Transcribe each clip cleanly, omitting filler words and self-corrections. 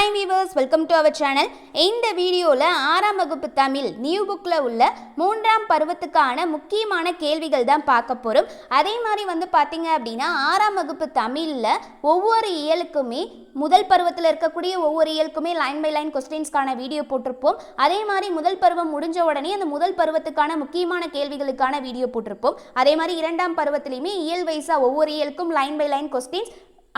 Hi viewers, welcome to our channel. இந்த வீடியோல 6ஆம் வகுப்பு தமிழ் நியூ புக்ல உள்ள 3ஆம் பருவத்துக்கான முக்கியமான கேள்விகள் தான் பார்க்க போறோம். அதே மாதிரி பாத்தீங்க அப்படினா 6ஆம் வகுப்பு தமிழ்ல ஒவ்வொரு இயலுக்குமே முதல் பருவத்தில் இருக்கக்கூடிய ஒவ்வொரு இயலுக்குமே லைன் பை லைன் क्वेश्चंसக்கான வீடியோ போட்டுருப்போம். அதே மாதிரி முதல் பருவம் முடிஞ்ச உடனே அந்த முதல் பருவத்துக்கான முக்கியமான கேள்விகளுக்கான வீடியோ போட்டுருப்போம். அதே மாதிரி இரண்டாம் பருவத்திலேயுமே இயல் வைஸா ஒவ்வொரு இயலுக்கும் லைன் பை லைன் क्वेश्चंस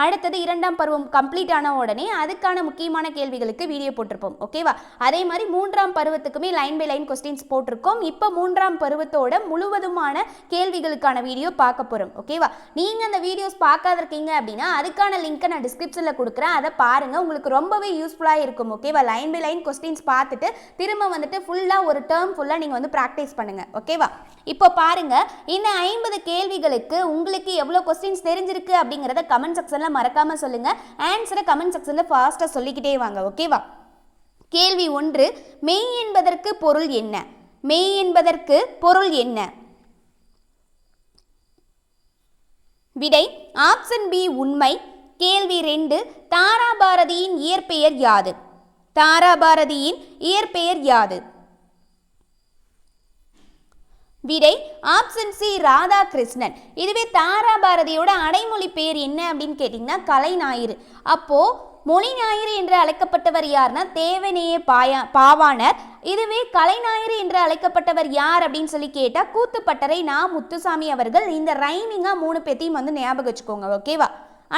அடுத்தது இரண்டாம் பருவம் கம்ப்ளீட் ஆன உடனே அதுக்கான முக்கியமான கேள்விகளுக்கு வீடியோ போட்டிருப்போம். ஓகேவா? அதே மாதிரி மூன்றாம் பருவத்துக்குமே லைன் பை லைன் क्वेश्चंस போட்டிருக்கோம். இப்போ மூன்றாம் பருவத்தோட முழுவதுமான கேள்விகளுக்கான வீடியோ பார்க்க போறோம். ஓகேவா? நீங்க அந்த வீடியோஸ் பார்க்காத இருக்கீங்க அப்படின்னா அதுக்கான லிங்கை நான் டிஸ்கிரிப்ஷன்ல கொடுக்குறேன். அதை பாருங்க, உங்களுக்கு ரொம்பவே யூஸ்ஃபுல்லா இருக்கும். ஓகேவா? லைன் பை லைன் क्वेश्चंस பார்த்துட்டு திரும்ப ஃபுல்லா ஒரு டேர்ம் ஃபுல்லா நீங்க பிராக்டிஸ் பண்ணுங்க. ஓகேவா? இப்போ பாருங்க, இந்த 50 கேள்விகளுக்கு உங்களுக்கு எவ்வளவு क्वेश्चंस தெரிஞ்சிருக்கு அப்படிங்கறத கமெண்ட் செக்ஷன்ல மறக்காம சொல்லுங்க. ஆன்சரை கமெண்ட் செக்ஷன்ல ஃபாஸ்டா சொல்லிக்கிட்டே வாங்க. ஓகேவா? கேள்வி 1, மெய் என்பதற்கு பொருள் என்ன? மெய் என்பதற்கு பொருள் என்ன? விடை ஆப்ஷன் பி உண்மை. கேள்வி 2, தாராபாரதியின் இயற்பெயர் யாது? தாராபாரதியின் இயற்பெயர் யாது? விடை ஆப்ஷன் சி ராதாகிருஷ்ணன். இதுவே தாராபாரதியோட அடைமொழி பேர் என்ன அப்படின்னு கேட்டிங்கன்னா கலைஞாயிறு. அப்போ மொழி ஞாயிறு என்று அழைக்கப்பட்டவர் யார்னா தேவநேய பாவாணர். இதுவே கலைஞாயிறு என்று அழைக்கப்பட்டவர் யார் அப்படின்னு சொல்லி கேட்டா கூத்துப்பட்டறை நா முத்துசாமி அவர்கள். இந்த ரைமிங்கா 3 பேத்தையும் ஞாபகம் வச்சுக்கோங்க. ஓகேவா?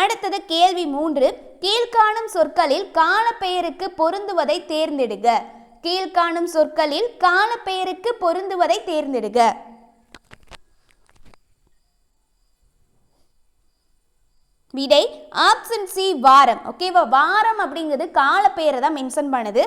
அடுத்தது கேள்வி 3, கீழ்காணும் சொற்களில் காலப்பெயருக்கு பொருந்துவதை தேர்ந்தெடுக. கீழ்காணும் சொற்களில் காலப்பெயருக்கு பொருந்துவதை தேர்ந்தெடுக. விடை ஆப்ஷன் சி வாரம். ஓகேவா? வாரம் அப்படிங்கிறது கால பெயரை தான் மென்ஷன் பண்ணுது.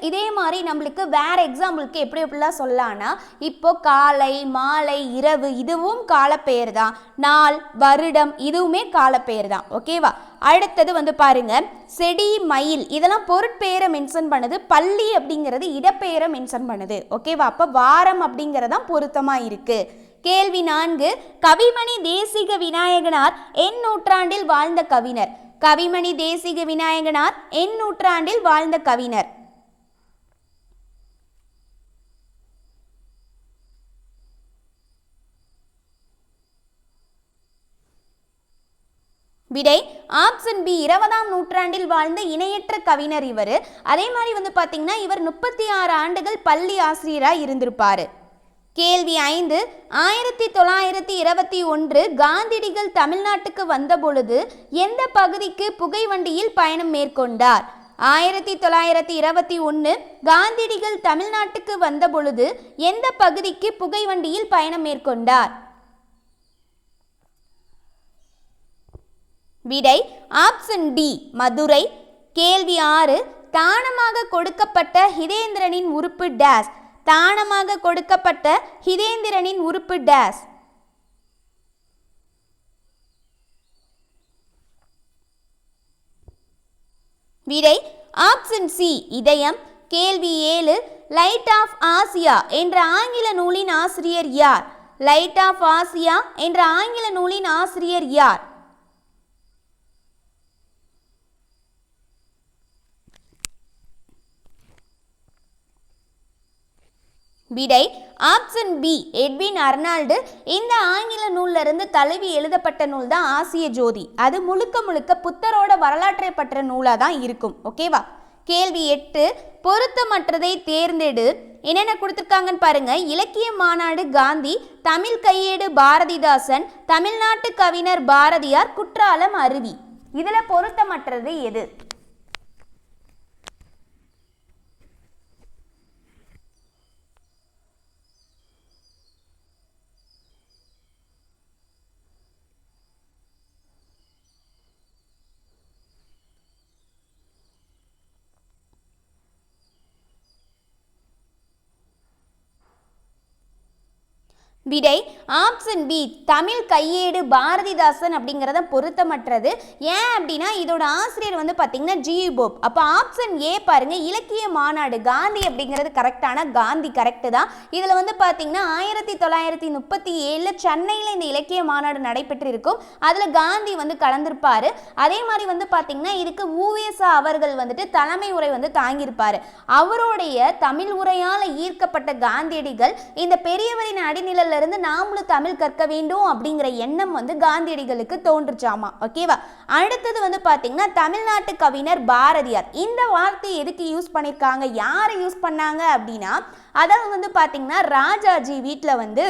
இதே மாதிரி நம்மளுக்கு வேற எக்ஸாம்பிளுக்கு எப்படிலாம் சொல்லலாம்னா, இப்போ காலை, மாலை, இரவு இதுவும் காலப்பெயர் தான். நாள், வருடம் இதுவுமே காலப்பெயர் தான். ஓகேவா? அடுத்தது பாருங்க, செடி, மயில் இதெல்லாம் பொருட்பெயரை மென்ஷன் பண்ணுது. பள்ளி அப்படிங்கிறது இடப்பெயரை மென்ஷன் பண்ணுது. ஓகேவா? அப்போ வாரம் அப்படிங்கிறதான் பொருத்தமா இருக்கு. கேள்வி 4, கவிமணி தேசிக விநாயகனார் என் நூற்றாண்டில் வாழ்ந்த கவிஞர்? கவிமணி தேசிக விநாயகனார் என் நூற்றாண்டில் வாழ்ந்த கவிஞர்? விடை ஆப்ஷன் பி 20ஆம் நூற்றாண்டில் வாழ்ந்த இணையற்ற கவிஞர் இவர். அதே மாதிரி பாத்தீங்கன்னா இவர் 36 ஆண்டுகள் பள்ளி ஆசிரியராக இருந்திருப்பாரு. கேள்வி 5, 1921 காந்தியடிகள் தமிழ்நாட்டுக்கு வந்த பொழுது எந்த பகுதிக்கு புகைவண்டியில் பயணம் மேற்கொண்டார்? 1921 காந்தியடிகள் தமிழ்நாட்டுக்கு வந்த பொழுது எந்த பகுதிக்கு புகைவண்டியில் பயணம் மேற்கொண்டார்? விடை ஆப்ஷன் டி மதுரை. கேள்வி 6, தானமாக கொடுக்கப்பட்ட ஹிதேந்திரனின் உறுப்பு டேஸ்? தானமாக கொடுக்கப்பட்ட ஹிதேந்திரனின் உறுப்பு டேஸ்? விடை ஆப்ஷன் சி இதயம். கேள்வி 7, லைட் ஆஃப் ஆசியா என்ற ஆங்கில நூலின் ஆசிரியர் யார்? லைட் ஆஃப் ஆசியா என்ற ஆங்கில நூலின் ஆசிரியர் யார்? விடை ஆப்ஷன் பி எட்வின் அர்னால்டு. இந்த ஆங்கில நூல்ல இருந்து தழுவி எழுதப்பட்ட நூல் தான் ஆசிய ஜோதி. அது முழுக்க புத்தரோட வரலாற்றை பற்ற நூலா தான் இருக்கும். ஓகேவா? கேள்வி 8, பொருத்தமற்றதை தேர்ந்தெடு. என்னென்ன கொடுத்துருக்காங்கன்னு பாருங்க. இலக்கிய மாநாடு காந்தி, தமிழ் கையேடு பாரதிதாசன், தமிழ்நாட்டு கவிஞர் பாரதியார், குற்றாலம் அருவி. இதுல பொருத்தமற்றது எது? விடை ஆப்ஷன் பி தமிழ் கையேடு பாரதிதாசன் அப்படிங்கிறத பொருத்தமற்றது. ஏன் அப்படின்னா இதோட ஆசிரியர் வந்து பார்த்தீங்கன்னா ஜி போப். அப்போ ஆப்ஷன் ஏ பாருங்க இலக்கிய மாநாடு காந்தி அப்படிங்கிறது கரெக்டான காந்தி கரெக்டு தான். இதில் வந்து பார்த்தீங்கன்னா 1937 சென்னையில் இந்த இலக்கிய மாநாடு நடைபெற்று இருக்கும். அதில் காந்தி வந்து கலந்திருப்பார். அதே மாதிரி வந்து பார்த்தீங்கன்னா இதுக்கு ஊவேசா அவர்கள் வந்துட்டு தலைமை உரை வந்து தாங்கியிருப்பார். அவருடைய தமிழ் உரையால் ஈர்க்கப்பட்ட காந்தியடிகள் இந்த பெரியவரின் அடிநிலையில் இருந்து நாமளும் தமிழ் கற்க வேண்டும் அப்படிங்கிற எண்ணம் வந்து காந்தியடிகளுக்கு தோன்றுச்சாமா. ஓகேவா. அடுத்தது வந்து பாத்தீங்கன்னா தமிழ்நாட்டு கவிஞர் பாரதியார். இந்த வார்த்தை எதுக்கு யூஸ் பண்ணிருக்காங்க, யாரை யூஸ் பண்ணாங்க அப்படின்னா அதாவது வந்து பாத்தீங்கன்னா ராஜாஜி வீட்டில் வந்து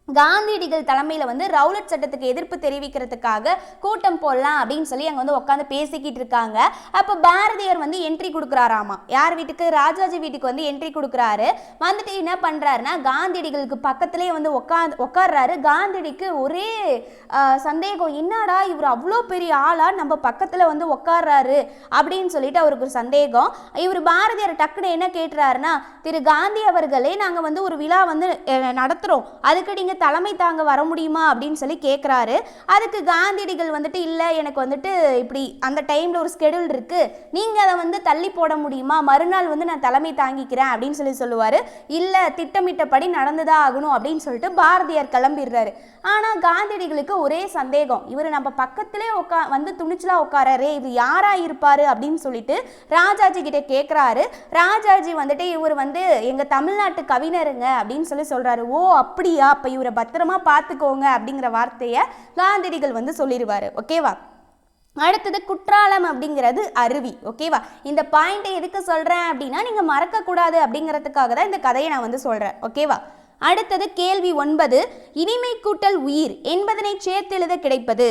காந்தியடிகள் தலைமையில் வந்து ரவுலட் சட்டத்துக்கு எதிர்ப்பு தெரிவிக்கிறதுக்காக கூட்டம் போடலாம் அப்படின்னு சொல்லி அங்கே வந்து உட்காந்து பேசிக்கிட்டு இருக்காங்க. அப்போ பாரதியார் வந்து என்ட்ரி கொடுக்குறாராமா. யார் வீட்டுக்கு, ராஜாஜி வீட்டுக்கு வந்து என்ட்ரி கொடுக்குறாரு. வந்துட்டு என்ன பண்ணுறாருன்னா காந்தியடிகளுக்கு பக்கத்துலேயே வந்து உட்கார்றாரு. காந்தியடிக்கு ஒரே சந்தேகம், என்னடா இவர் அவ்வளோ பெரிய ஆளா நம்ம பக்கத்தில் வந்து உட்கார்றாரு அப்படின்னு சொல்லிட்டு அவருக்கு ஒரு சந்தேகம். இவர் பாரதியார் டக்குன்னு என்ன கேட்டுறாருன்னா, திரு காந்தி அவர்களே நாங்கள் வந்து ஒரு விழா வந்து நடத்துகிறோம், அதுக்கு நீங்கள் தலைமை தாங்க வர முடியுமா அப்படின்னு சொல்லி கேட்குறாரு. அதுக்கு காந்தியடிகள் வந்துட்டு இல்லை எனக்கு வந்துட்டு இப்படி அந்த டைமில் ஒரு ஸ்கெடியூல் இருக்குது, நீங்கள் அதை வந்து தள்ளி போட முடியுமா, மறுநாள் வந்து நான் தலைமை தாங்கிக்கிறேன் அப்படின்னு சொல்லி சொல்லுவார். இல்லை திட்டமிட்டபடி நடந்துதான் ஆகணும் அப்படின்னு சொல்லிட்டு பாரதியார் கிளம்பிடுறாரு. ஆனால் காந்தியடிகளுக்கு ஒரே சந்தேகம், இவர் நம்ம பக்கத்திலே வந்து துணிச்சலாக உட்காராரு, இது யாரா இருப்பாரு அப்படின்னு சொல்லிட்டு ராஜாஜி கிட்ட கேட்குறாரு. ராஜாஜி வந்துட்டு இவர் வந்து எங்கள் தமிழ்நாட்டு கவிஞருங்க அப்படின்னு சொல்லி சொல்கிறாரு. ஓ அப்படியா, அப்போ இவரை பத்திரமா பார்த்துக்கோங்க அப்படிங்கிற வார்த்தையை காந்தியடிகள் வந்து சொல்லிடுவார். ஓகேவா. அடுத்தது குற்றாலம் அப்படிங்கிறது அருவி. ஓகேவா. இந்த பாயிண்டை எதுக்கு சொல்கிறேன் அப்படின்னா நீங்கள் மறக்கக்கூடாது அப்படிங்கிறதுக்காக தான் இந்த கதையை நான் வந்து சொல்கிறேன். ஓகேவா. அடுத்தது கேள்வி 9. இனிமை கூட்டல் உயிர் என்பதனை சேர்த்தெழுத கிடைப்பது.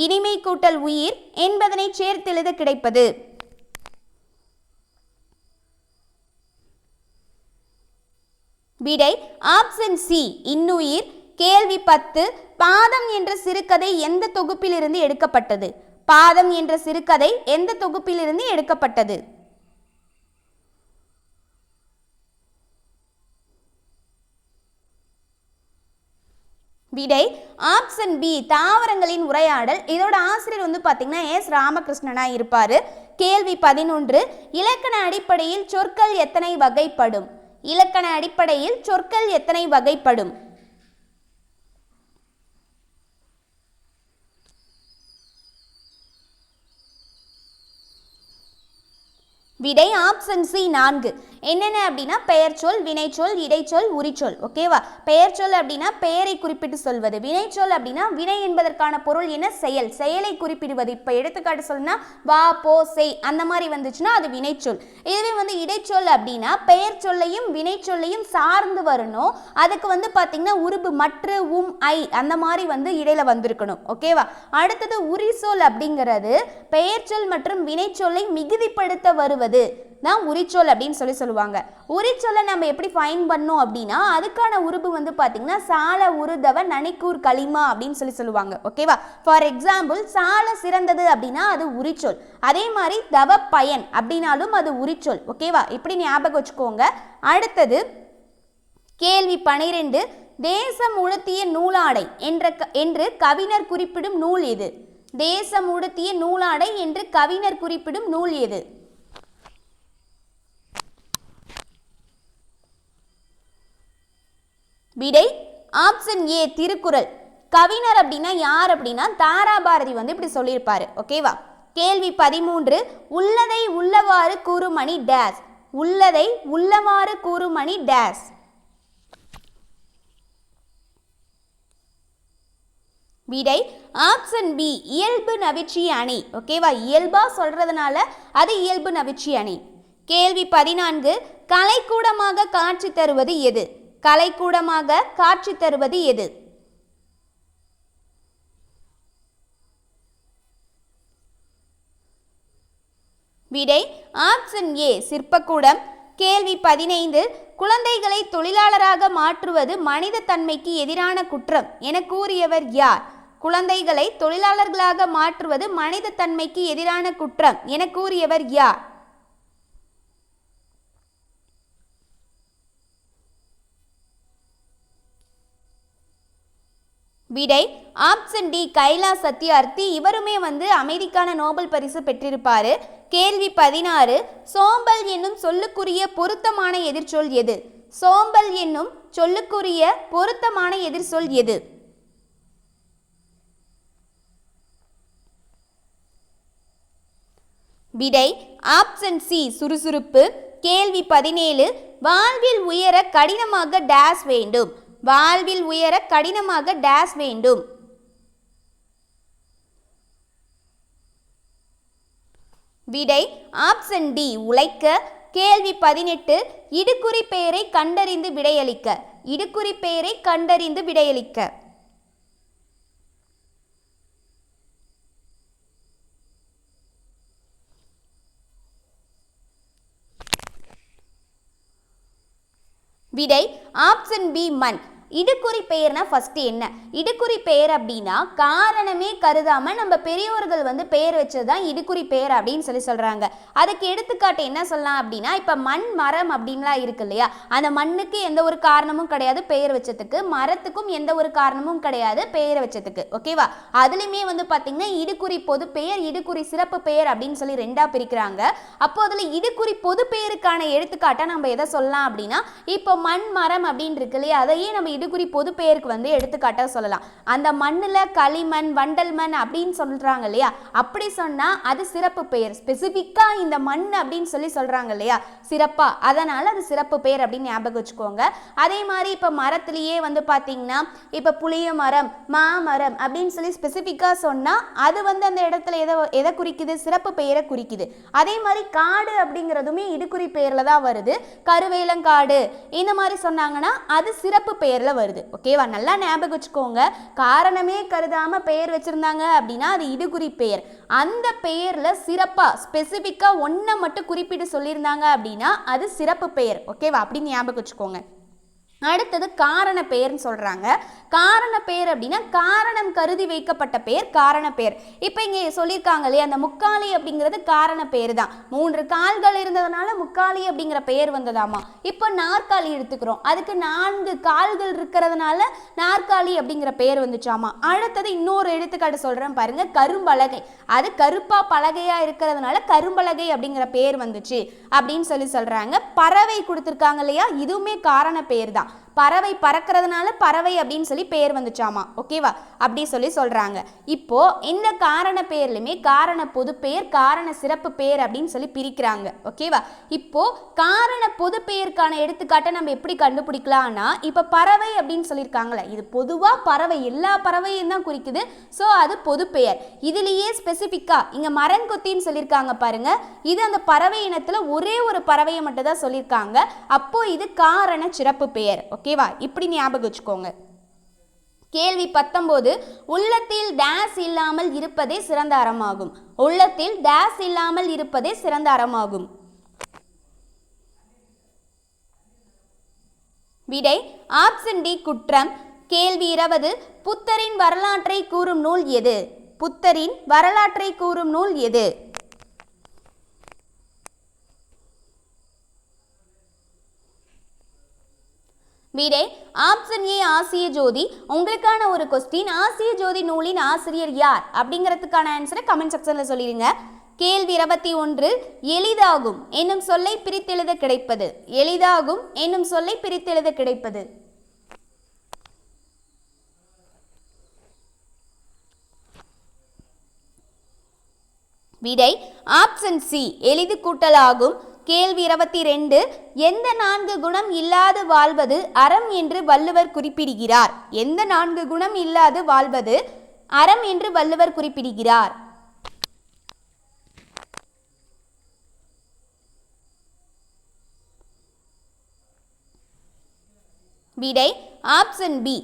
இனிமை கூட்டல் உயிர் என்பதனை சேர்த்தெழுத கிடைப்பது. விடை ஆப்ஷன் சி இன்னுயிர். கேள்வி 10. பாதம் என்ற சிறுகதை எந்த தொகுப்பிலிருந்து எடுக்கப்பட்டது. பாதம் என்ற சிறுகதை எந்த தொகுப்பிலிருந்து எடுக்கப்பட்டது. விடை ஆப்ஷன் பி தாவரங்களின் உரையாடல். இதோட ஆசிரியர் வந்து பார்த்தீங்கன்னா எஸ் ராமகிருஷ்ணனா இருப்பார். கேள்வி 11. இலக்கண அடிப்படையில் சொற்கள் எத்தனை வகைப்படும். இலக்கண அடிப்படையில் சொற்கள் எத்தனை வகைப்படும். விடை ஆப்ஷன் சி 4. என்னென்ன அப்படின்னா பெயர்ச்சொல், வினைச்சொல், இடைச்சொல், உரிச்சொல். ஓகேவா. பெயர்ச்சொல் அப்படின்னா பெயரை குறிப்பிட்டு சொல்வது. வினைச்சொல் அப்படின்னா வினை என்பதற்கான பொருள் என்ன, செயல், செயலை குறிப்பிடுவது. இப்போ எடுத்துக்காட்டு சொல்லுனா வா போ செய் அந்த மாதிரி வந்துச்சுன்னா அது வினைச்சொல். இதுவே வந்து இடைச்சொல் அப்படின்னா பெயர் சொல்லையும் வினைச்சொல்லையும் சார்ந்து வரணும். அதுக்கு வந்து பார்த்தீங்கன்னா உருபு மற்ற ஐ அந்த மாதிரி வந்து இடையில வந்திருக்கணும். ஓகேவா. அடுத்தது உரிச்சொல் அப்படிங்கிறது பெயர்ச்சொல் மற்றும் வினைச்சொல்லை மிகுதிப்படுத்த வருவது தான் உரிச்சொல் அப்படின்னு சொல்லுவாங்க. உரிச்சொல்லை நம்ம எப்படி ஃபைன் பண்ணோம் அப்படின்னா அதுக்கான உருபு வந்து பார்த்தீங்கன்னா சால உருதவ நனிக்கூர் களிமா அப்படின்னு சொல்லுவாங்க. ஓகேவா. ஃபார் எக்ஸாம்பிள் சால சிறந்தது அப்படின்னா அது உரிச்சொல். அதே மாதிரி தவ பயன் அப்படின்னாலும் அது உரிச்சொல். ஓகேவா. இப்படி ஞாபகம் வச்சுக்கோங்க. அடுத்தது கேள்வி 12. தேசம் உடுத்திய நூலாடை என்று கவிஞர் குறிப்பிடும் நூல் எது. தேசம் உடுத்திய நூலாடை என்று கவிஞர் குறிப்பிடும் நூல் எது. விடை ஆப்ஷன் ஏ திருக்குறள். கவிஞர் அப்படின்னா யார் அப்படின்னா தாராபாரதி வந்து இப்படி சொல்லியிருப்பாரு. ஓகேவா. கேள்வி 13. உள்ளதை உள்ளவாறு கூறுமணி டேஸ். உள்ளதை உள்ளவாறு கூறுமணி டேஸ். விடை ஆப்ஷன் பி இயல்பு நவிச்சி அணி. ஓகேவா. இயல்பா சொல்றதுனால அது இயல்பு நவிச்சி அணி. கேள்வி 14. கலைக்கூடமாக காட்சி தருவது எது. கலைக்கூடமாக காட்சி தருவது எது. விடை ஆப்ஷன் ஏ சிற்பக்கூடம். கேள்வி 15. குழந்தைகளை தொழிலாளராக மாற்றுவது மனித தன்மைக்கு எதிரான குற்றம் என கூறியவர் யார். குழந்தைகளை தொழிலாளர்களாக மாற்றுவது மனித தன்மைக்கு எதிரான குற்றம் என கூறியவர் யார். விடை ஆப்ஷன் டி கைலாஷ் சத்யார்த்தி. இவருமே அமைதிக்கான நோபல் பரிசு பெற்றிருப்பாரு. கேள்வி 16, சோம்பல் என்னும் சொல்லுக்குரிய பொருத்தமான எதிர்ச்சொல் எது? சோம்பல் என்னும் சொல்லுக்குரிய பொருத்தமான எதிர்ச்சொல் எது? விடை ஆப்ஷன் சி சுறுசுறுப்பு. கேள்வி 17, வாழ்வில் உயர கடினமாக டேஸ் வேண்டும். வாழ்வில் உயர கடினமாக டேஸ் வேண்டும். விடை ஆப்ஷன் டி உழைக்க. கேள்வி 18, இடுகுறி பெயரை கண்டறிந்து விடையளிக்க. இடுகுறி பெயரை கண்டறிந்து விடையளிக்க. விடை ஆப்ஷன் பி மண். இடுகுறி பெயர்னா ஃபர்ஸ்ட் என்ன? இடுகுறி பெயர் அப்படின்னா காரணமே கருதாம நம்ம பெரியோர்கள் பெயர் வச்சதுதான் இடுகுறி பெயர் அப்படின்னு சொல்றாங்க. அதுக்கு எடுத்துக்காட்டு என்ன சொல்லலாம் அப்படின்னா, இப்ப மண் மரம் அப்படின்லாம் இருக்கு இல்லையா, அந்த மண்ணுக்கு எந்த ஒரு காரணமும் கிடையாது பெயர் வச்சதுக்கு, மரத்துக்கும் எந்த ஒரு காரணமும் கிடையாது பெயர் வச்சதுக்கு. ஓகேவா? அதுலயுமே பாத்தீங்கன்னா இடுகுறி பொது பெயர், இடுகுறி சிறப்பு பெயர் அப்படின்னு சொல்லி ரெண்டா பிரிக்கிறாங்க. அப்போ அதுல இடுகுறி பொது பெயருக்கான எடுத்துக்காட்டா நம்ம எதை சொல்லலாம் அப்படின்னா, இப்போ மண் மரம் அப்படின்னு இருக்கு இல்லையா, அதையே நம்ம இடுகுறி பொது பெயருக்கு எடுத்துக்காட்டா சொல்லலாம். அந்த மண்ணுல களிமண் வண்டல் மண் அப்படின்னு சொல்றாங்க இல்லையா, அப்படி சொன்னா அது சிறப்பு பெயர். ஸ்பெசிபிக்கா இந்த மண் அப்படின்னு சொல்லி சொல்றாங்க இல்லையா சிறப்பா, அதனால அது சிறப்பு பெயர் அப்படின்னு ஞாபகம் வச்சுக்கோங்க. அதே மாதிரி இப்ப மரத்திலேயே பாத்தீங்கன்னா இப்ப புளிய மரம் மாமரம் அப்படின்னு சொல்லி ஸ்பெசிபிக்கா சொன்னா அது அந்த இடத்துல எதை குறிக்குது? சிறப்பு பெயரை குறிக்குது. அதே மாதிரி காடு அப்படிங்கிறதுமே இடுகுறி பெயர்ல தான் வருது. கருவேலங்காடு இந்த மாதிரி சொன்னாங்கன்னா அது சிறப்பு பெயர்ல வருது. ஓகேவா? நல்லா ஞாபகம் வச்சுக்கோங்க. காரணமே கருதாம பெயர் வச்சிருந்தாங்க அப்படின்னா அது இடுகுறி பெயர். அந்த பெயர்ல சிறப்பா ஸ்பெசிபிக்கா ஒன்றை மட்டும் குறிப்பிட்டு சொல்லியிருந்தாங்க அப்படின்னா அது சிறப்பு பெயர். ஓகேவா? அப்படின்னு ஞாபகம் வச்சுக்கோங்க. அடுத்தது காரண பெயர்னு சொல்றாங்க. காரண பெயர் அப்படின்னா காரணம் கருதி வைக்கப்பட்ட பெயர் காரண பெயர். இப்போ இங்கே சொல்லியிருக்காங்க இல்லையா, அந்த முக்காலி அப்படிங்கிறது காரண பெயர் தான். 3 கால்கள் இருந்ததுனால முக்காலி அப்படிங்கிற பெயர் வந்ததாமா. இப்போ நாற்காலி எடுத்துக்கிறோம், அதுக்கு 4 கால்கள் இருக்கிறதுனால நாற்காலி அப்படிங்கிற பெயர் வந்துச்சாமா. அடுத்தது இன்னொரு எடுத்துக்காட்டு சொல்றேன் பாருங்க, கரும்பலகை. அது கருப்பா பலகையா இருக்கிறதுனால கரும்பலகை அப்படிங்கிற பெயர் வந்துச்சு அப்படின்னு சொல்றாங்க. பறவை கொடுத்துருக்காங்க இல்லையா, இதுவுமே காரண பெயர் தான். பறவை பறக்கிறதுனால பறவை அப்படின்னு சொல்லி பெயர் வந்துச்சாமா. ஓகேவா? அப்படி சொல்றாங்க. இப்போ இந்த காரண பெயர்லையுமே காரண பொது பெயர் காரண சிறப்பு பெயர் அப்படின்னு சொல்லி பிரிக்கிறாங்க. ஓகேவா? இப்போ காரண பொது பெயருக்கான எடுத்துக்காட்டை நம்ம எப்படி கண்டுபிடிக்கலாம்னா, இப்போ பறவை அப்படின்னு சொல்லியிருக்காங்களே, இது பொதுவா பறவை எல்லா பறவையும் தான் குறிக்குது. ஸோ அது பொது பெயர். இதுலேயே ஸ்பெசிஃபிக்கா இங்க மரங்கொத்தின்னு சொல்லியிருக்காங்க பாருங்க, இது அந்த பறவை இனத்துல ஒரே ஒரு பறவையை மட்டும் தான் சொல்லியிருக்காங்க. அப்போ இது காரண சிறப்பு பெயர். ஓகேவா? இப்படி ஞாபகம் வச்சுக்கோங்க. கேள்வி 19, உள்ளத்தில் டேஸ் இல்லாமல் இருப்பதே சிறந்த அறமாகும். உள்ளத்தில் டேஸ் இல்லாமல் இருப்பதே சிறந்த அறமாகும். விடை ஆப்ஷன் டி குற்றம். கேள்வி 20, புத்தரின் வரலாற்றை கூறும் நூல் எது? புத்தரின் வரலாற்றை கூறும் நூல் எது? விடை ஆப்ஷன் ஏ ஆசிய ஜோதி. உங்களுக்கான ஒரு கொஸ்டின், ஆசிய ஜோதி நூலின் ஆசிரியர் யார் அப்படிங்கிறதுக்கான ஆன்சரை கமெண்ட் செக்ஷன்ல சொல்லிடுங்க. கேள்வி 21, எளிதாகும் என்னும் சொல்லை பிரித்தெழுத கிடைப்பது. எளிதாகும் என்னும் சொல்லை பிரித்தெழுத கிடைப்பது. விடை ஆப்ஷன் சி எளிது கூட்டலாகும். கேள்வி 22, எந்த 4 குணம் இல்லாது வாழ்வது அறம் என்று வள்ளுவர் குறிப்பிடுகிறார்? எந்த 4 குணம் இல்லாது வாழ்வது அறம் என்று வள்ளுவர் குறிப்பிடுகிறார்? விடை ஆப்ஷன் பி.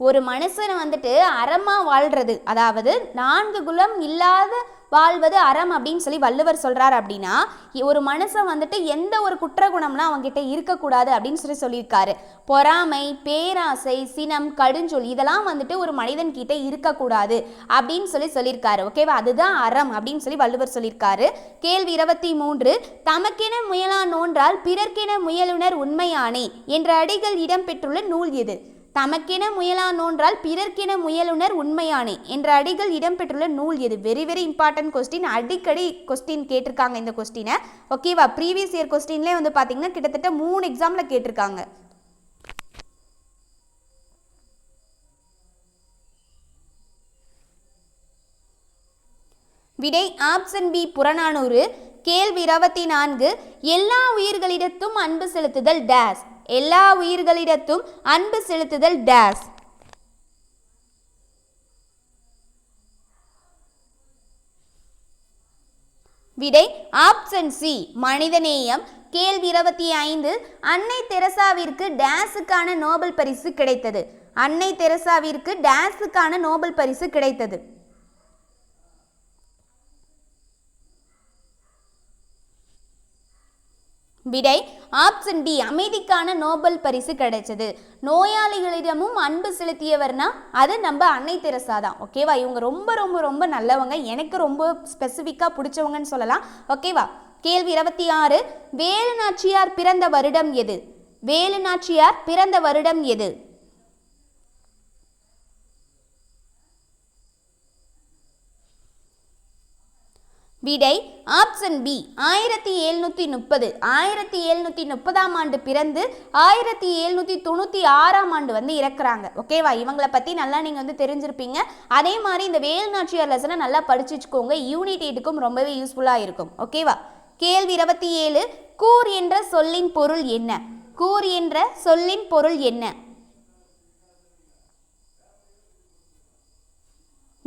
ஒரு மனுஷன் அறமா வாழ்றது, அதாவது 4 குணம் இல்லாத வாழ்வது அறம் அப்படின்னு சொல்லி வள்ளுவர் சொல்றாரு. அப்படின்னா ஒரு மனுஷன் எந்த ஒரு குற்ற குணம்லாம் அவங்ககிட்ட இருக்கக்கூடாது அப்படின்னு சொல்லியிருக்காரு. பொறாமை, பேராசை, சினம், கடுஞ்சொல் இதெல்லாம் ஒரு மனிதன் கிட்ட இருக்கக்கூடாது அப்படின்னு சொல்லியிருக்காரு. ஓகேவா? அதுதான் அறம் அப்படின்னு சொல்லி வள்ளுவர் சொல்லியிருக்காரு. கேள்வி 23, தமக்கென முயலா நோன்றால் பிறர்க்கென முயலுனர் உண்மையானே என்ற அடிகள் இடம்பெற்றுள்ள நூல் எது? தமக்கென முயலா நோன்றால் பிறர்க்கென முயலுனர் உண்மையானே என்ற அடிகள் இடம்பெற்றுள்ள நூல் எது? Very very important question. அடிக்கடி கொஸ்டின் கேட்டிருக்காங்க இந்த கொஸ்டினை. ஓகேவா? ப்ரீவியஸ் இயர் கொஸ்டின்லேயே வந்து பார்த்தீங்கன்னா கிட்டத்தட்ட 3 எக்ஸாமில் கேட்டிருக்காங்க. விடை ஆப்ஷன் பி புறநானூறு. கேள்வி 24. எல்லா உயிர்களிடத்தும் அன்பு செலுத்துதல் டேஸ். எல்லா உயிர்களிடத்தும் அன்பு செலுத்துதல் டேஸ். விடை ஆப்ஷன் சி மனிதநேயம். கேள்வி 25. அன்னை தெரசாவிற்கு டேஸுக்கான நோபல் பரிசு கிடைத்தது. அன்னை தெரசாவிற்கு டேஸுக்கான நோபல் பரிசு கிடைத்தது. விடை ஆப்ஷன் டி அமைதிக்கான நோபல் பரிசு கிடைச்சது. நோயாளிகளிடமும் அன்பு செலுத்தியவர்னா அது நம்ம அன்னை தெரசா தான். ஓகேவா? இவங்க ரொம்ப ரொம்ப ரொம்ப நல்லவங்க. எனக்கு ரொம்ப ஸ்பெசிஃபிக்காக பிடிச்சவங்கன்னு சொல்லலாம். ஓகேவா? கேள்வி 26. வேலு நாச்சியார் பிறந்த வருடம் எது? வேலு நாச்சியார் பிறந்த வருடம் எது? விடை ஆப்ஷன் பி 1730. 1730ஆம் ஆண்டு பிறந்து 1796ஆம் ஆண்டு வந்து இறக்குறாங்க. ஓகேவா? இவங்களை பற்றி நல்லா நீங்கள் வந்து தெரிஞ்சிருப்பீங்க. அதே மாதிரி இந்த வேலு நாச்சியார் லெசனை நல்லா படிச்சு வச்சுக்கோங்க. யூனிட் 8க்கும் ரொம்பவே யூஸ்ஃபுல்லாக இருக்கும். ஓகேவா? கேள்வி 27. கூர் என்ற சொல்லின் பொருள் என்ன? கூர் என்ற சொல்லின் பொருள் என்ன?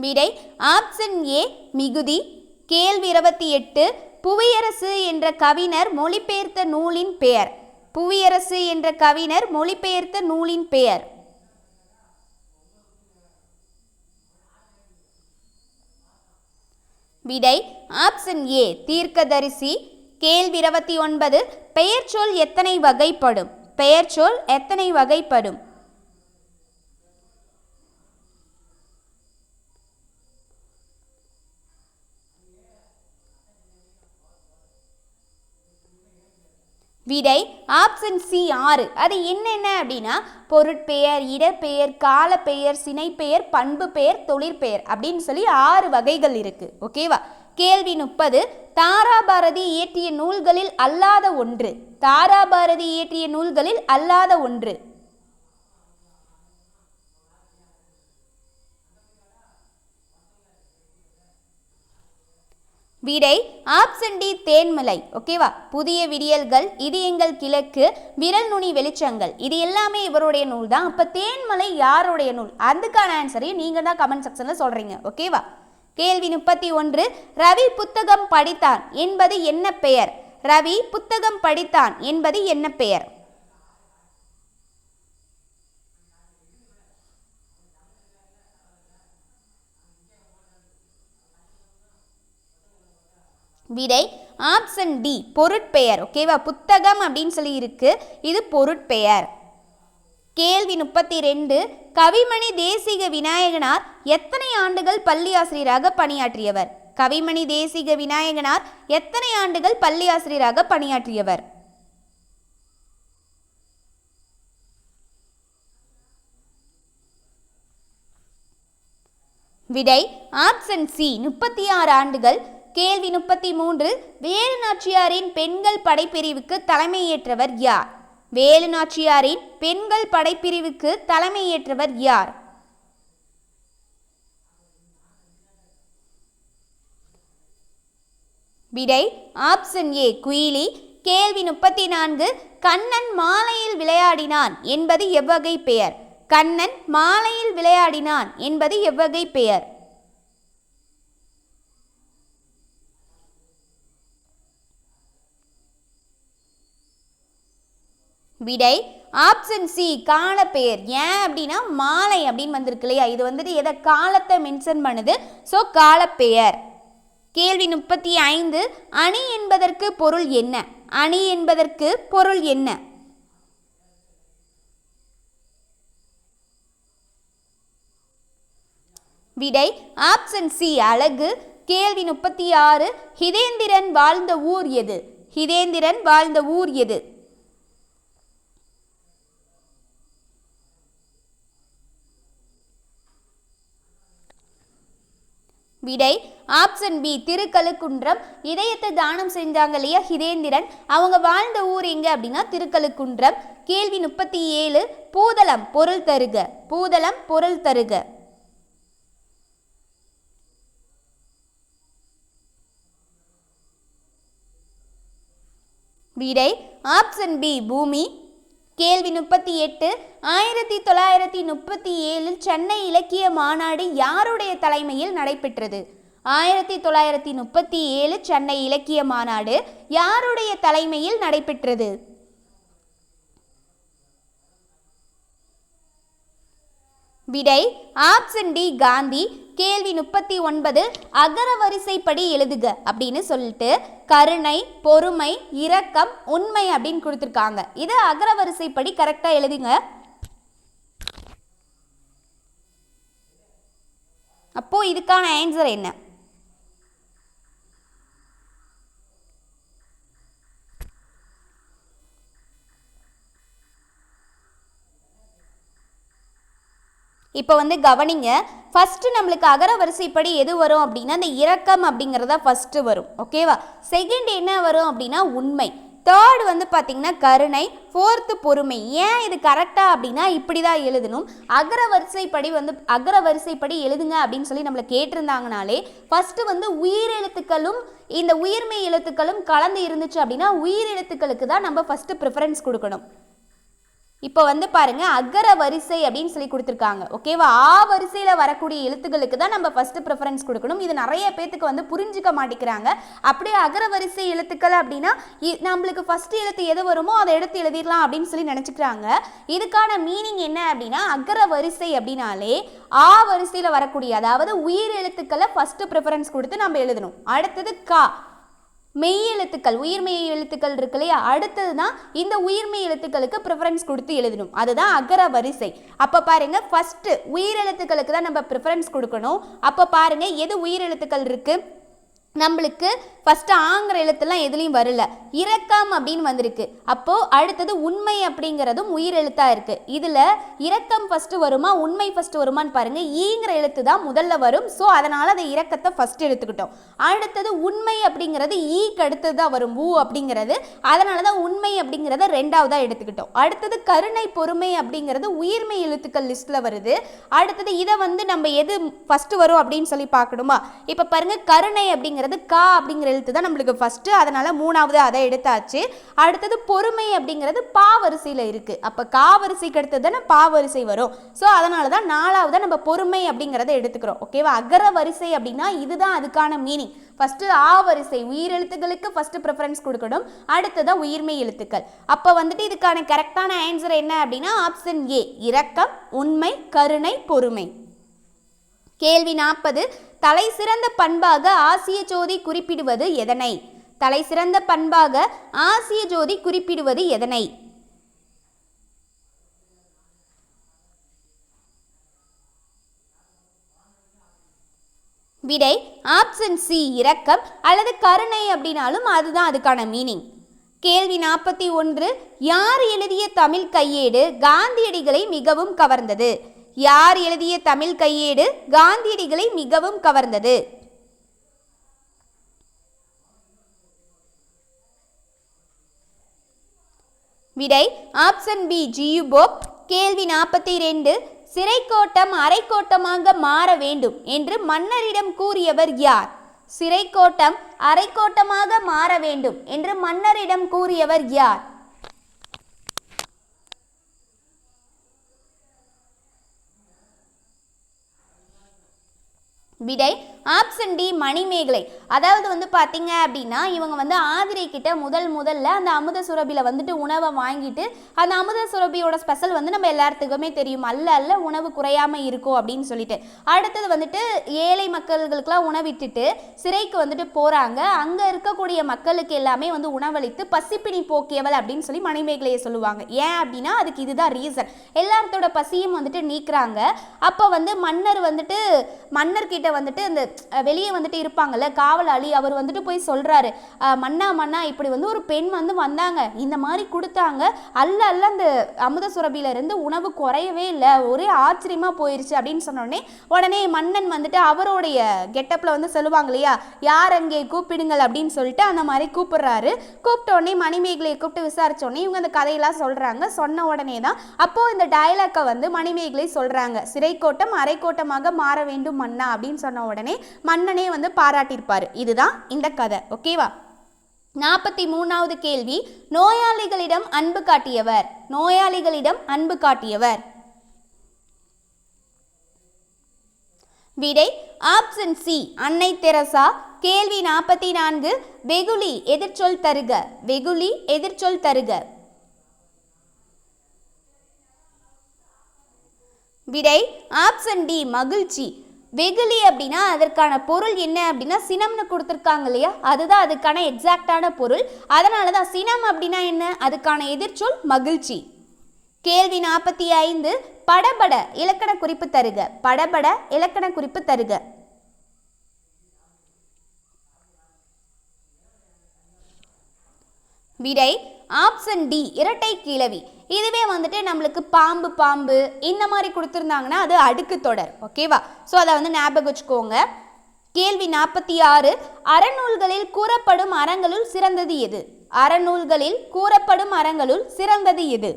விடை ஆப்ஷன் ஏ மிகுதி. கேள்வி 28. புவியரசு என்ற கவிஞர் மொழிபெயர்த்த நூலின் பெயர். புவியரசு என்ற கவிஞர் மொழிபெயர்த்த நூலின் பெயர். விடை ஆப்ஷன் ஏ தீர்க்கதரிசி. கேள்வி 29. பெயர் சொல் எத்தனை வகைப்படும்? பெயர் சொல் எத்தனை வகைப்படும்? விடை ஆப்ஷன் சி 6. அது என்னென்ன அப்படின்னா பொருட்பெயர், இடப்பெயர், காலப்பெயர், சினைப்பெயர், பண்பு பெயர், தொழிற்பெயர் அப்படின்னு சொல்லி 6 வகைகள் இருக்கு. ஓகேவா? கேள்வி 30. தாராபாரதி இயற்றிய நூல்களில் அல்லாத ஒன்று. தாராபாரதி இயற்றிய நூல்களில் அல்லாத ஒன்று. விடை ஆப்ஷன் டி தேன்மலை. ஓகேவா? புதிய விடியல்கள், இது எங்கள் கிழக்கு, விரல் நுனி வெளிச்சங்கள், இது எல்லாமே இவருடைய நூல் தான். அப்போ தேன்மலை யாருடைய நூல்? அதுக்கான ஆன்சரையும் நீங்கள் தான் கமெண்ட் செக்ஷனில் சொல்கிறீங்க. ஓகேவா? கேள்வி 31. ரவி புத்தகம் படித்தான் என்பது என்ன பெயர்? ரவி புத்தகம் படித்தான் என்பது என்ன பெயர்? விடை ஆப்ஷன் டி பொருட்பெயர். ஓகேவா? புத்தகம் அப்படின்னு சொல்லி இருக்கு, இது பொருட்பெயர். கேள்வி 32. கவிமணி தேசிக விநாயகனார் எத்தனை ஆண்டுகள் பள்ளி ஆசிரியராக பணியாற்றியவர்? கவிமணி தேசிக விநாயகனார் எத்தனை ஆண்டுகள் பள்ளி ஆசிரியராக பணியாற்றியவர்? விடை ஆப்ஷன் சி 36 ஆண்டுகள். கேள்வி 33. வேலு நாச்சியாரின் பெண்கள் படைப்பிரிவுக்கு தலைமையேற்றவர் யார்? வேலு நாச்சியாரின் பெண்கள் படைப்பிரிவுக்கு தலைமையேற்றவர் யார்? விடை ஆப்ஷன் ஏ குயிலி. கேள்வி 34. கண்ணன் மாலையில் விளையாடினான் என்பது எவ்வகை பெயர்? கண்ணன் மாலையில் விளையாடினான் என்பது எவ்வகை பெயர்? விடை ஆப்ஷன் சி காலப்பெயர். ஏன் அப்படின்னா மாலை அப்படின்னு வந்திருக்கு இல்லையா, இது வந்துட்டு எதை காலத்தை மென்ஷன் பண்ணுது. ஸோ காலப்பெயர். கேள்வி 35. அணி என்பதற்கு பொருள் என்ன? அணி என்பதற்கு பொருள் என்ன? விடை ஆப்ஷன் சி அழகு. கேள்வி 36. ஹிதேந்திரன் வாழ்ந்த ஊர் எது? ஹிதேந்திரன் வாழ்ந்த ஊர் எது? விடை ஆப்ஷன் பி திருக்கழுக்குன்றம். இதயத்தை தானம் செஞ்சாங்க இல்லையா ஹிதேந்திரன், அவங்க வாழ்ந்த ஊர் எங்க அப்படின்னா திருக்கழுக்குன்றம். கேள்வி 37 பூதளம் பொருள் தருக. பூதளம் பொருள் தருக. விடை ஆப்ஷன் பி பூமி. கேள்வி 38 1937 சென்னை இலக்கிய மாநாடு யாருடைய தலைமையில் நடைபெற்றது? 1937 சென்னை இலக்கிய மாநாடு யாருடைய தலைமையில் நடைபெற்றது? விடை ஆப்ஷன் டி காந்தி. கேள்வி 39 அகர வரிசைப்படி எழுதுக அப்படின்னு சொல்லிட்டு கருணை, பொறுமை, இரக்கம், உண்மை அப்படின்னு கொடுத்துருக்காங்க. இது அகர வரிசைப்படி கரெக்டாக எழுதுங்க. அப்போ இதுக்கான ஆன்சர் என்ன? இப்போ கவனிங்க, ஃபஸ்ட்டு நம்மளுக்கு அகர வரிசைப்படி எது வரும் அப்படின்னா இந்த இரக்கம் அப்படிங்கிறதா ஃபஸ்ட்டு வரும். ஓகேவா? செகண்ட் என்ன வரும் அப்படின்னா உண்மை. தேர்டு பார்த்திங்கன்னா கருணை. ஃபோர்த்து பொறுமை. ஏன் இது கரெக்டாக அப்படின்னா இப்படி தான் எழுதணும். அகர வரிசைப்படி எழுதுங்க அப்படின்னு சொல்லி நம்மளை கேட்டிருந்தாங்கனாலே ஃபஸ்ட்டு உயிரெழுத்துக்களும் இந்த உயிர்மெய் எழுத்துக்களும் கலந்து இருந்துச்சு அப்படின்னா உயிரெழுத்துக்களுக்கு தான் நம்ம ஃபஸ்ட்டு ப்ரிஃபரன்ஸ் கொடுக்கணும். இப்போ பாருங்க அகர வரிசை அப்படின்னு சொல்லி கொடுத்துருக்காங்க. ஓகேவா? ஆ வரிசையில் வரக்கூடிய எழுத்துக்களுக்கு தான் நம்ம ஃபஸ்ட்டு ப்ரிஃபரன்ஸ் கொடுக்கணும். இது நிறைய பேத்துக்கு புரிஞ்சிக்க மாட்டேங்கிறாங்க. அப்படியே அகர வரிசை எழுத்துக்கள் அப்படின்னா நம்மளுக்கு ஃபஸ்ட்டு எழுத்து எது வருமோ அதை எடுத்து எழுதிடலாம் அப்படின்னு சொல்லி நினச்சிக்கிறாங்க. இதுக்கான மீனிங் என்ன அப்படின்னா அகர வரிசை அப்படின்னாலே ஆ வரிசையில் வரக்கூடிய அதாவது உயிர் எழுத்துக்களை ஃபஸ்ட்டு ப்ரிஃபரன்ஸ் கொடுத்து நம்ம எழுதணும். அடுத்தது கா மெய் எழுத்துக்கள், உயிர்மெய் எழுத்துக்கள் இருக்கு இல்லையா, அடுத்தது தான் இந்த உயிர்மெய் எழுத்துக்களுக்கு ப்ரிஃபரன்ஸ் கொடுத்து எழுதணும். அதுதான் அகர வரிசை. அப்போ பாருங்க ஃபஸ்ட்டு உயிரெழுத்துக்களுக்கு தான் நம்ம ப்ரிஃபரன்ஸ் கொடுக்கணும். அப்போ பாருங்க எது உயிரெழுத்துக்கள் இருக்கு நம்மளுக்கு ஃபஸ்ட்டு ஆங்கிற எழுத்துலாம் எதுலேயும் வரல, இரக்கம் அப்படின்னு வந்திருக்கு. அப்போது அடுத்தது உண்மை அப்படிங்கிறதும் உயிர் எழுத்தாக இருக்குது. இதில் இரக்கம் ஃபஸ்ட்டு வருமா உண்மை ஃபஸ்ட்டு வருமானு பாருங்கள். ஈங்கிற எழுத்து தான் முதல்ல வரும். ஸோ அதனால் அதை இரக்கத்தை ஃபஸ்ட்டு எடுத்துக்கிட்டோம். அடுத்தது உண்மை அப்படிங்கிறது ஈக்கு அடுத்தது தான் வரும் ஊ அப்படிங்கிறது. அதனால தான் உண்மை அப்படிங்கிறத ரெண்டாவதாக எடுத்துக்கிட்டோம். அடுத்தது கருணை, பொறுமை அப்படிங்கிறது உயிர்மெய் எழுத்துக்கள் லிஸ்ட்டில் வருது. அடுத்தது இதை நம்ம எது ஃபஸ்ட்டு வரும் அப்படின்னு சொல்லி பார்க்கணுமா? இப்போ பாருங்கள் கருணை அப்படிங்கிறது கா அப்படிங்கிற எழுத்து தான் நம்மளுக்கு ஃபஸ்ட்டு. அதனால் மூணாவது அதை எடுத்தாச்சு. அடுத்தது பொறுமை அப்படிங்கிறது பா வரிசையில் இருக்குது. அப்போ கா வரிசைக்கு அடுத்தது தானே பா வரிசை வரும். ஸோ அதனால தான் நாலாவது நம்ம பொறுமை அப்படிங்கிறத எடுத்துக்கிறோம். ஓகேவா? அகர வரிசை அப்படின்னா இதுதான் அதுக்கான மீனிங். ஃபஸ்ட்டு ஆ வரிசை உயிரெழுத்துக்களுக்கு ஃபஸ்ட்டு ப்ரிஃபரன்ஸ் கொடுக்கணும். அடுத்ததான் உயிர்மெய் எழுத்துக்கள். அப்போ இதுக்கான கரெக்டான ஆன்சர் என்ன அப்படின்னா ஆப்ஷன் ஏ இரக்கம், உண்மை, கருணை, பொறுமை. கேள்வி 40 தலை சிறந்த பண்பாக ஆசிய ஜோதி குறிப்பிடுவது எதனை? தலை சிறந்த பண்பாக ஆசிய ஜோதி குறிப்பிடுவது எதனை? விடை ஆப்ஷன் சி இரக்கம் அல்லது கருணை அப்படின்னாலும் அதுதான் அதுக்கான மீனிங். கேள்வி 41 யார் எழுதிய தமிழ் கையேடு காந்தியடிகளை மிகவும் கவர்ந்தது? யார் எழுதிய தமிழ் கையேடு காந்தியடிகளை மிகவும் கவர்ந்தது? விடை ஆப்ஷன் பி ஜியு போப். கேள்வி 42 சிறைக்கோட்டம் அரைக்கோட்டமாக மாற வேண்டும் என்று மன்னரிடம் கூறியவர் யார்? சிறைக்கோட்டம் அரைக்கோட்டமாக மாற வேண்டும் என்று மன்னரிடம் கூறியவர் யார்? விடை ஆப்ஷன் டி மணிமேகலை. அதாவது பார்த்தீங்க அப்படின்னா இவங்க ஆதிரை கிட்ட முதல்ல அந்த அமுத சுரபியில் உணவை வாங்கிட்டு அந்த அமுத சுரபியோட ஸ்பெஷல் நம்ம எல்லாத்துக்குமே தெரியும். அல்ல உணவு குறையாமல் இருக்கும் அப்படின்னு சொல்லிட்டு அடுத்தது ஏழை மக்களுக்கெல்லாம் உணவிட்டுட்டு சிறைக்கு போகிறாங்க. அங்கே இருக்கக்கூடிய மக்களுக்கு எல்லாமே உணவளித்து பசிப்பினி போக்கியவள் அப்படின்னு சொல்லி மணிமேகலையை சொல்லுவாங்க. ஏன் அப்படின்னா அதுக்கு இதுதான் ரீசன். எல்லாத்தோட பசியும் நீக்கிறாங்க. அப்போ மன்னர் மன்னர்கிட்ட அந்த வெளியே வந்துட்டு இருப்பாங்கல்ல காவலாளி, அவர் வந்துட்டு போய் சொல்கிறாரு, மன்னா இப்படி வந்து ஒரு பெண் வந்து வந்தாங்க, இந்த மாதிரி கொடுத்தாங்க, அல்ல அந்த அமுத சுரபியிலேருந்து உணவு குறையவே இல்லை, ஒரே ஆச்சரியமாக போயிடுச்சு அப்படின்னு சொன்னோடனே உடனே மன்னன் வந்துட்டு அவருடைய கெட்டப்பில் வந்து சொல்லுவாங்க இல்லையா, யார் அங்கே கூப்பிடுங்கள் அப்படின்னு சொல்லிட்டு அந்த மாதிரி கூப்பிடுறாரு. கூப்பிட்ட உடனே மணிமேகலையை கூப்பிட்டு விசாரிச்சோடனே இவங்க அந்த கதையெல்லாம் சொல்கிறாங்க. சொன்ன உடனே தான் அப்போது இந்த டயலாக்கை வந்து மணிமேகலை சொல்கிறாங்க, சிறைக்கோட்டம் அரைக்கோட்டமாக மாற வேண்டும் மன்னா அப்படின்னு சொன்ன உடனே மன்னனே வந்து பாராட்டியிருப்பார். இதுதான் இந்த கதை. ஓகேவா? 43வது கேள்வி, நோயாளிகளிடம் அன்பு காட்டியவர். நோயாளிகளிடம் அன்பு காட்டியவர். விடை ஆப்ஷன் சி அன்னை தெரசா. கேள்வி 44, வெகுளி எதிர்ச்சொல் தருக. வெகுளி எதிர்ச்சொல் தருக. விடை ஆப்ஷன் டி மகிழ்ச்சி. வெகுளி அப்படின்னா அதற்கான பொருள் என்ன அப்படின்னா சினம்னு கொடுத்துருக்காங்க இல்லையா, அதுதான் அதுக்கான எக்ஸாக்டான பொருள். அதனால தான் சினம் அப்படின்னா என்ன, அதுக்கான எதிர்ச்சொல் மகிழ்ச்சி. கேள்வி 45, படபட இலக்கண குறிப்பு தருக. படபட இலக்கண குறிப்பு தருக. விடை ஆப்ஷன் டி இரட்டை கிளவி. இதுவே வந்துட்டு நம்மளுக்கு பாம்பு இந்த மாதிரி கொடுத்துருந்தாங்கன்னா அது அடுக்கு தொடர். ஓகேவா? ஸோ அதை வந்து ஞாபகம் வச்சுக்கோங்க. கேள்வி 46, அறநூல்களில் கூறப்படும் அறங்களுள் சிறந்தது எது? அறநூல்களில் கூறப்படும் அறங்களுள் சிறந்தது எது?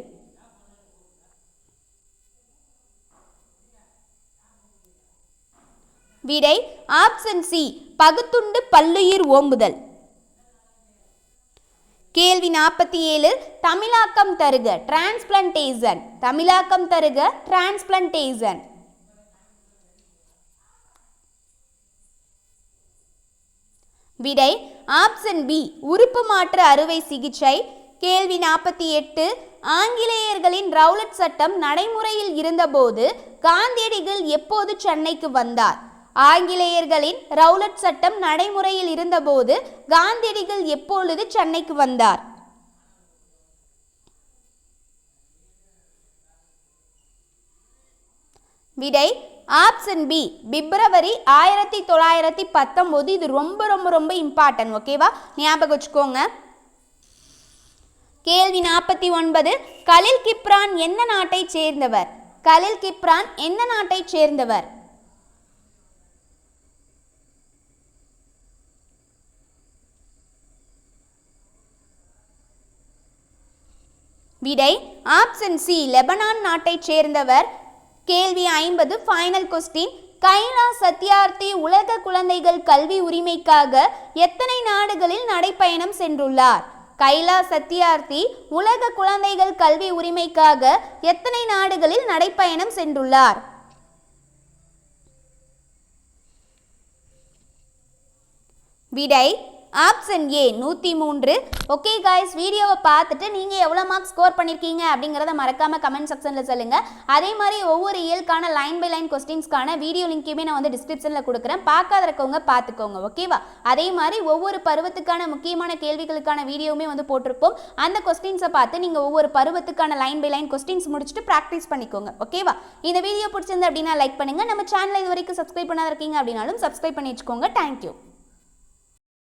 விடை ஆப்ஷன் சி பகுத்துண்டு பல்லுயிர் ஓம்புதல். கேள்வி 47, தமிழாக்கம் தருக. டிரான்ஸ்பிளான்டேஷன். தமிழாக்கம் தருக. டிரான்ஸ்பிளான்டேஷன். விடை ஆப்ஷன் பி உறுப்பு மாற்று அறுவை சிகிச்சை. கேள்வி 48, ஆங்கிலேயர்களின் ரவுலட் சட்டம் நடைமுறையில் இருந்தபோது காந்தியடிகள் எப்போது சென்னைக்கு வந்தார்? ஆங்கிலேயர்களின் ரவுலட் சட்டம் நடைமுறையில் இருந்தபோது காந்தியடிகள் எப்பொழுது சென்னைக்கு வந்தார்? விடை ஆப்ஷன் பி பிப்ரவரி 1919. இது ரொம்ப ரொம்ப ரொம்ப இம்பார்ட்டன்ட். ஓகேவா? ஞாபகம் வச்சுக்கோங்க. கேள்வி 49, கலில் கிப்ரான் எந்த நாட்டை சேர்ந்தவர்? கலில் கிப்ரான் எந்த நாட்டை சேர்ந்தவர்? விடை ஆப்ஷன் சி லெபனான் நாட்டை சேர்ந்தவர். கேள்வி 50 ஃபைனல் கொஸ்டின், கைலாஷ் சத்யார்த்தி உலக குழந்தைகள் கல்வி உரிமைக்காக எத்தனை நாடுகளில் நடைப்பயணம் சென்றுள்ளார்? கைலாஷ் சத்யார்த்தி உலக குழந்தைகள் கல்வி உரிமைக்காக எத்தனை நாடுகளில் நடைப்பயணம் சென்றுள்ளார்? விடை ஆப்ஷன் ஏ 103. ஓகே காய்ஸ், வீடியோவை பார்த்துட்டு நீங்கள் எவ்வளோ மார்க்ஸ் ஸ்கோர் பண்ணியிருக்கீங்க அப்படிங்கிறத மறக்காமல் கமெண்ட் செக்ஷனில் சொல்லுங்கள். அதே மாதிரி ஒவ்வொரு இயலுக்கான லைன் பை லைன் கொஸ்டின்ஸ்க்கான வீடியோ லிங்க்கையுமே நான் வந்து டிஸ்கிரிப்ஷனில் கொடுக்குறேன். பார்க்காத இருக்கவங்க பார்த்துக்கோங்க. ஓகேவா? அதே மாதிரி ஒவ்வொரு பருவத்துக்கான முக்கியமான கேள்விகளுக்கான வீடியோவுமே வந்து போட்டிருப்போம். அந்த கொஸ்டின்ஸை பார்த்து நீங்கள் ஒவ்வொரு பருவத்துக்கான லைன் பை லைன் கொஸ்டின்ஸ் முடிச்சுட்டு ப்ராக்டிஸ் பண்ணிக்கோங்க. ஓகேவா? இந்த வீடியோ பிடிச்சிருந்து அப்படின்னா லைக் பண்ணுங்கள். நம்ம சேனலை இது வரைக்கும் சப்ஸ்கிரைப் பண்ணாத இருக்கீங்க அப்படின்னாலும் சப்ஸ்கிரைப் பண்ணி வச்சுக்கோங்க. தேங்க்யூ.